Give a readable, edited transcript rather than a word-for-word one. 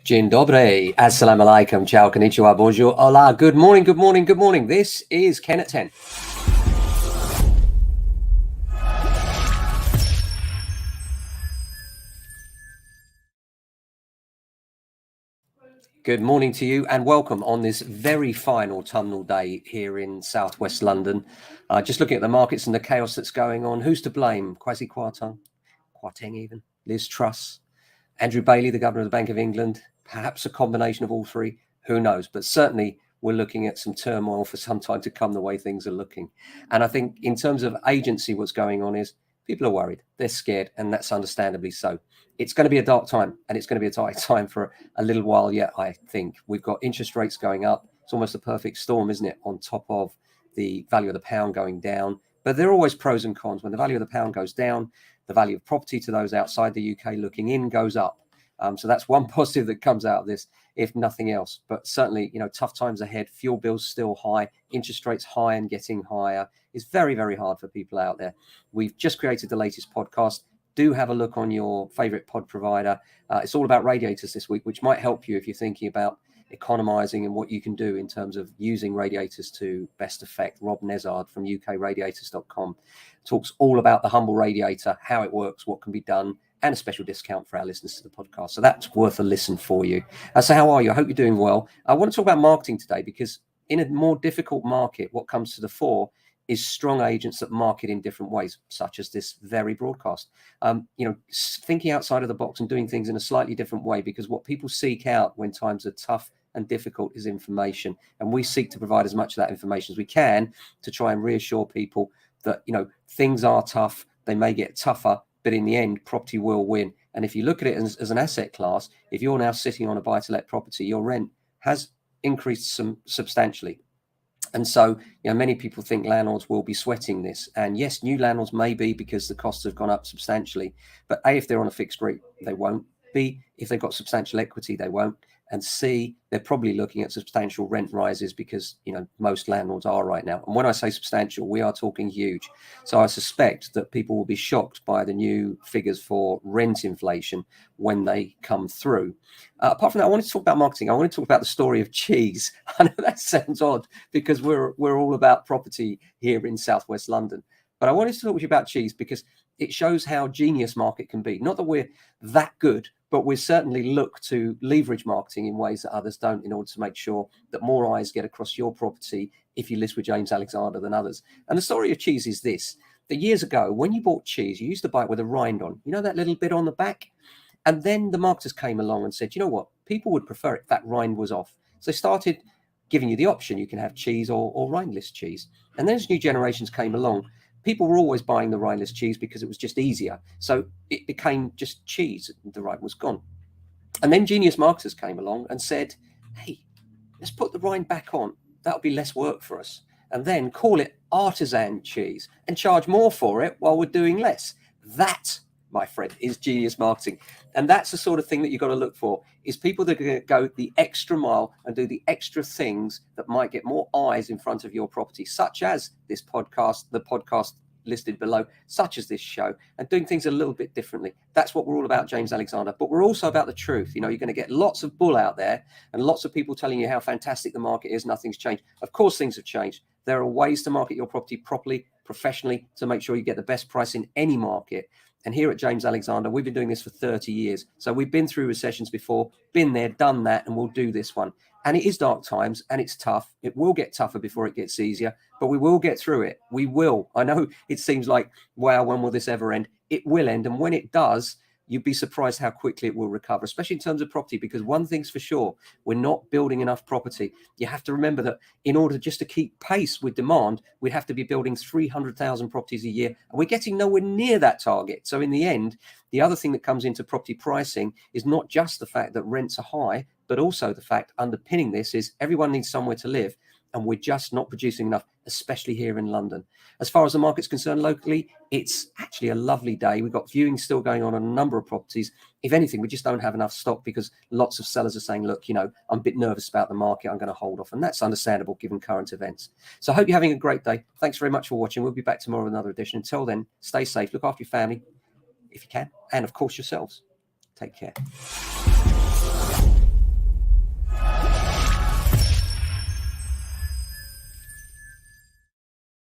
Dzień dobry, assalamu alaikum, ciao, konnichiwa, bonjour, hola, good morning, good morning, good morning. This is Ken at 10. Good morning to you and welcome on this very fine autumnal day here in southwest London. Just looking at the markets and the chaos that's going on. Who's to blame? Kwasi Kwarteng even, Liz Truss, Andrew Bailey, the Governor of the Bank of England, perhaps a combination of all three, who knows? But certainly we're looking at some turmoil for some time to come, the way things are looking. And I think in terms of agency, what's going on is people are worried, they're scared, and that's understandably so. It's going to be a dark time, and it's going to be a dark time for a little while yet, I think. We've got interest rates going up. It's almost a perfect storm, isn't it, on top of the value of the pound going down. But there are always pros and cons. When the value of the pound goes down, the value of property to those outside the UK looking in goes up. So that's one positive that comes out of this, if nothing else. But certainly, tough times ahead. Fuel bills still high, interest rates high and getting higher. It's very, very hard for people out there. We've just created the latest podcast. Do have a look on your favorite pod provider. It's all about radiators this week, which might help you if you're thinking about economizing and what you can do in terms of using radiators to best effect. Rob Nezard from ukradiators.com talks all about the humble radiator, how it works, what can be done, and a special discount for our listeners to the podcast. So that's worth a listen for you. So how are you? I hope you're doing well. I want to talk about marketing today because in a more difficult market, what comes to the fore is strong agents that market in different ways, such as this very broadcast. Thinking outside of the box and doing things in a slightly different way, because what people seek out when times are tough and difficult is information. And we seek to provide as much of that information as we can to try and reassure people that, things are tough, they may get tougher, but in the end, property will win. And if you look at it as an asset class, if you're now sitting on a buy-to-let property, your rent has increased substantially. And so, many people think landlords will be sweating this. And yes, new landlords may be because the costs have gone up substantially. But A, if they're on a fixed rate, they won't. B, if they've got substantial equity, they won't. And C, they're probably looking at substantial rent rises because, most landlords are right now. And when I say substantial, we are talking huge. So I suspect that people will be shocked by the new figures for rent inflation when they come through. Apart from that, I wanted to talk about marketing. I want to talk about the story of cheese. I know that sounds odd because we're all about property here in southwest London. But I wanted to talk to you about cheese because it shows how genius market can be. Not that we're that good, but we certainly look to leverage marketing in ways that others don't in order to make sure that more eyes get across your property if you list with James Alexander than others. And the story of cheese is this, that years ago, when you bought cheese, you used to buy it with a rind on, that little bit on the back? And then the marketers came along and said, you know what, people would prefer it if that rind was off. So they started giving you the option, you can have cheese or rindless cheese. And then as new generations came along, people were always buying the rindless cheese because it was just easier. So it became just cheese. The rind was gone. And then genius marketers came along and said, hey, let's put the rind back on. That'll be less work for us. And then call it artisan cheese and charge more for it while we're doing less. That, my friend, is genius marketing. And that's the sort of thing that you've got to look for, is people that are going to go the extra mile and do the extra things that might get more eyes in front of your property, such as this podcast, the podcast listed below, such as this show, and doing things a little bit differently. That's what we're all about, James Alexander. But we're also about the truth. You're going to get lots of bull out there and lots of people telling you how fantastic the market is, nothing's changed. Of course, things have changed. There are ways to market your property properly, professionally, to make sure you get the best price in any market. And here at James Alexander, we've been doing this for 30 years. So we've been through recessions before, been there, done that, and we'll do this one. And it is dark times and it's tough. It will get tougher before it gets easier, but we will get through it. We will. I know it seems like, wow, when will this ever end? It will end. And when it does, you'd be surprised how quickly it will recover, especially in terms of property, because one thing's for sure, we're not building enough property. You have to remember that in order just to keep pace with demand, we'd have to be building 300,000 properties a year, and we're getting nowhere near that target. So in the end, the other thing that comes into property pricing is not just the fact that rents are high, but also the fact underpinning this is everyone needs somewhere to live. And we're just not producing enough, especially here in London. As far as the market's concerned locally, it's actually a lovely day. We've got viewings still going on a number of properties. If anything, we just don't have enough stock because lots of sellers are saying, look, I'm a bit nervous about the market. I'm going to hold off. And that's understandable given current events. So I hope you're having a great day. Thanks very much for watching. We'll be back tomorrow with another edition. Until then, stay safe. Look after your family if you can. And of course, yourselves. Take care.